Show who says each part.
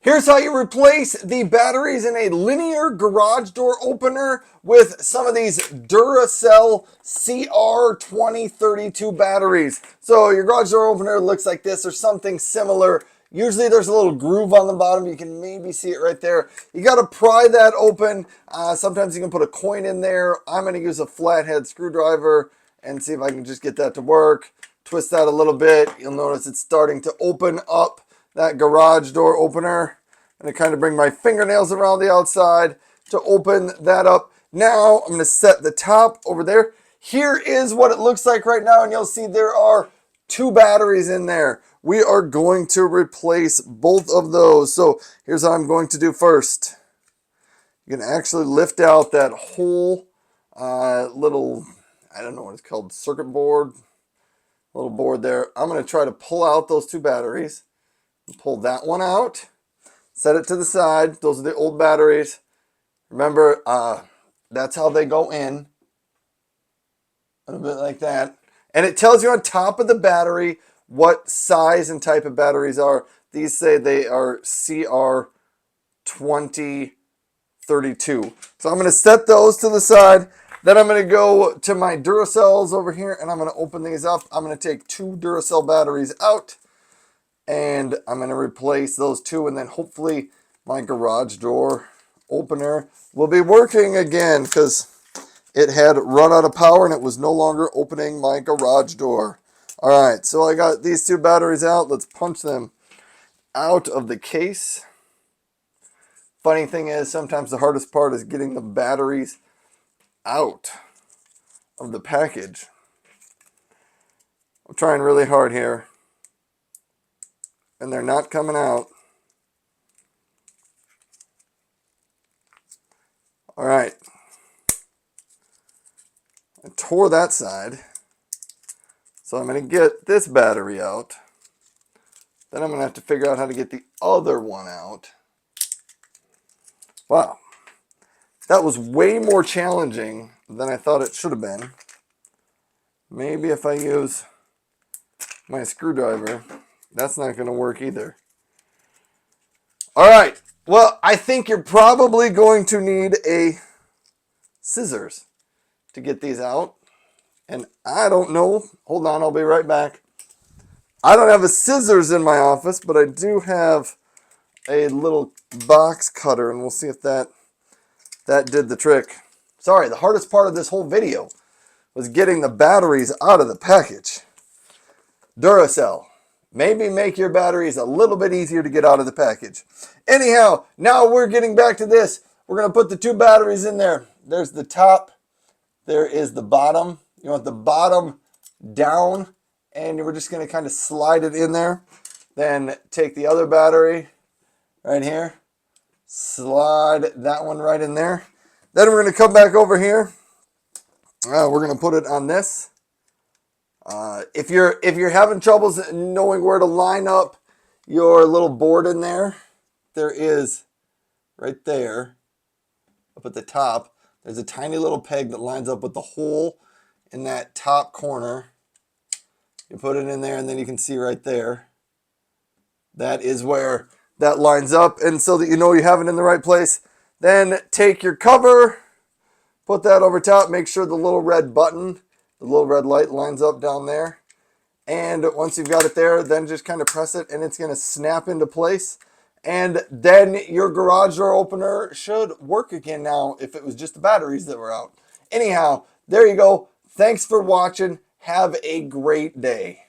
Speaker 1: Here's how you replace the batteries in a linear garage door opener with some of these Duracell CR2032 batteries. So your garage door opener looks like this or something similar. Usually there's a little groove on the bottom. You can maybe see it right there. You got to pry that open. Sometimes you can put a coin in there. I'm going to use a flathead screwdriver and see if I can just get that to work. Twist that a little bit. You'll notice it's starting to open up that garage door opener. I'm going to kind of bring my fingernails around the outside to open that up. Now I'm going to set the top over there. Here is what it looks like right now, and you'll see there are two batteries in there. We are going to replace both of those. So here's how I'm going to do first. You can actually lift out that whole little, I don't know what it's called, circuit board, little board there. I'm going to try to pull out those two batteries. Pull that one out. Set it to the side. Those are the old batteries. Remember, that's how they go in. A little bit like that. And it tells you on top of the battery what size and type of batteries are. These say they are CR2032. So I'm going to set those to the side. Then I'm going to go to my Duracells over here and I'm going to open these up. I'm going to take two Duracell batteries out. And I'm going to replace those two, and then hopefully my garage door opener will be working again because it had run out of power and it was no longer opening my garage door. All right, so I got these two batteries out. Let's punch them out of the case. Funny thing is, sometimes the hardest part is getting the batteries out of the package. I'm trying really hard here. And they're not coming out. All right. I tore that side. So I'm going to get this battery out. Then I'm going to have to figure out how to get the other one out. Wow. That was way more challenging than I thought it should have been. Maybe if I use my screwdriver, that's not going to work either. All right. Well, I think you're probably going to need a scissors to get these out. And I don't know. Hold on, I'll be right back. I don't have a scissors in my office, but I do have a little box cutter, and we'll see if that did the trick. Sorry, the hardest part of this whole video was getting the batteries out of the package. Duracell. Maybe make your batteries a little bit easier to get out of the package. Anyhow, now we're getting back to this. We're going to put the two batteries in there. There's the top. There is the bottom. You want the bottom down, and we're just going to kind of slide it in there. Then take the other battery right here. Slide that one right in there. Then we're going to come back over here. We're going to put it on this. If you're having troubles knowing where to line up your little board in there, there is right there up at the top. There's a tiny little peg that lines up with the hole in that top corner. You put it in there, and then you can see right there. That is where that lines up, and so that you know you have it in the right place. Then take your cover, put that over top. Make sure the little red button, the little red light lines up down there. And once you've got it there, then just kind of press it, and it's going to snap into place. And then your garage door opener should work again now if it was just the batteries that were out. Anyhow, there you go. Thanks for watching. Have a great day.